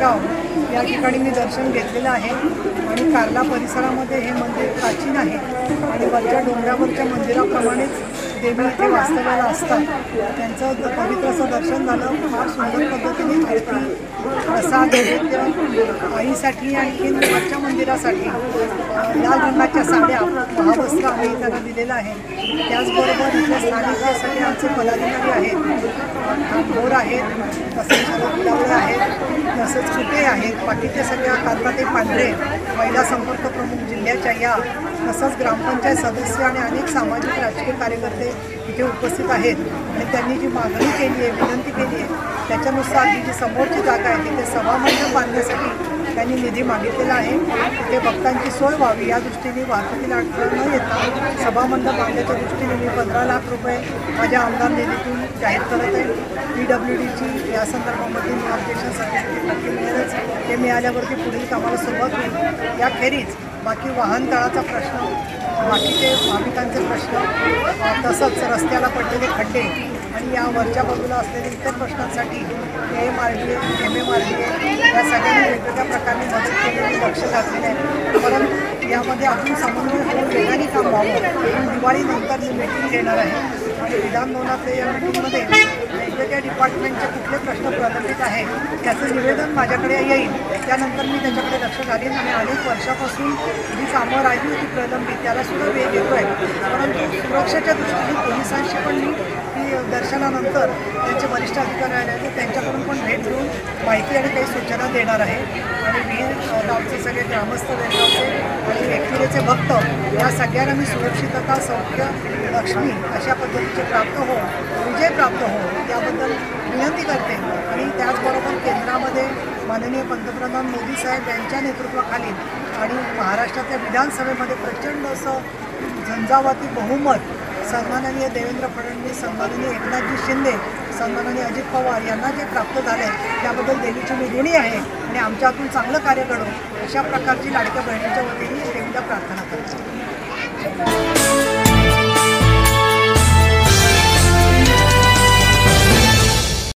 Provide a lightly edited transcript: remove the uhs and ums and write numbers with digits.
शेगाव या ठिकाणी मी दर्शन घेतलेलं आहे आणि कार्ला परिसरामध्ये हे मंदिर प्राचीन आहे आणि वरच्या डोंगरावरच्या मंदिराप्रमाणेच देवी इथे वास्तव्याला असतात. त्यांचं पवित्र असं दर्शन झालं. फार सुंदर पद्धतीने आरती, प्रसाद, नैवेद्य आईसाठी आणि वरच्या मंदिरासाठी लाल रंगाच्या साड्या, महावस्त्र आम्ही त्यांना दिलेलं आहे. त्याचबरोबर इथे स्थानिक जे सगळे आमचे पदाधिकारी आहेत, बोर आहेत, तसेच गुलावळे आहेत, तसेच कुटे आहेत, बाकीचे सगळ्या कांताते पांढरे महिला संपर्क प्रमुख जिल्ह्याच्या या, तसंच ग्रामपंचायत सदस्य आणि अनेक सामाजिक राजकीय कार्यकर्ते इथे उपस्थित आहेत आणि त्यांनी जी मागणी केली आहे, विनंती केली आहे, त्याच्यानुसार ही जी समोरची जागा आहे तिथे सभामंडप बांधण्यासाठी त्यांनी निधी मागितलेला आहे. तिथे भक्तांची सोय व्हावी या दृष्टीने वाहतुकीला अडथळा न येता सभामंडप बांधण्याच्या दृष्टीने मी 15 लाख रुपये माझ्या आमदार निधीतून जाहीर करत आहे. PWDची या संदर्भामध्ये मार्गदर्शन सर्टिफिकेट नक्की मिळेलच. ते मिळाल्यावरती पुढील कामाला सुरुवात होईल. याखेरीज बाकी वाहनतळाचा प्रश्न, बाकीचे भाविकांचे प्रश्न, तसंच रस्त्याला पडलेले खड्डे आणि या वरच्या बाजूला असलेल्या इतर प्रश्नांसाठी MMRDA या सगळ्यांनी वेगवेगळ्या प्रकारे मदत केलेली, लक्ष घातलेले आहे. परंतु यामध्ये अजून समन्वय होऊन वेगाने काम व्हावं. दिवाळीनंतर मी मीटिंग घेणार आहे आणि विधान भवनातल्या या मीटिंगमध्ये वेगवेगळ्या डिपार्टमेंटचे कुठले प्रश्न प्रलंबित आहेत त्याचं निवेदन माझ्याकडे येईल. त्यानंतर मी त्याच्याकडे लक्ष घालीन आणि अनेक वर्षापासून जी कामं राहिली होती प्रलंबित त्यालासुद्धा वेग येतो आहे. परंतु सुरक्षेच्या दृष्टीने पोलिसांशी पण मी दर्शनानंतर त्यांचे वरिष्ठ अधिकारी आले त्यांच्याकडून पण भेट घेऊन माहिती आणि काही सूचना देणार आहे. आणि विहीर गावचे सगळे ग्रामस्थ, वेळगावचे आणि एकविरेचे भक्त या सगळ्यांना मी सुरक्षितता, सौख्य, लक्ष्मी अशा पद्धतीचे प्राप्त हो, विजय प्राप्त हो याबद्दल विनंती करते. आणि त्याचबरोबर केंद्रामध्ये माननीय पंतप्रधान मोदी साहेब यांच्या नेतृत्वाखाली आणि महाराष्ट्रातल्या विधानसभेमध्ये प्रचंड असं झंझावाती बहुमत सन्माननीय देवेंद्र फडणवीस, सन्माननीय एकनाथजी शिंदे, सन्माननीय अजित पवार यांना जे प्राप्त झाले त्याबद्दल देवीची मी ऋणी आहे आणि आमच्या हातून चांगलं कार्य घडो अशा प्रकारची लाडक्या बहिणीच्या वतीने देवीला प्रार्थना करतो.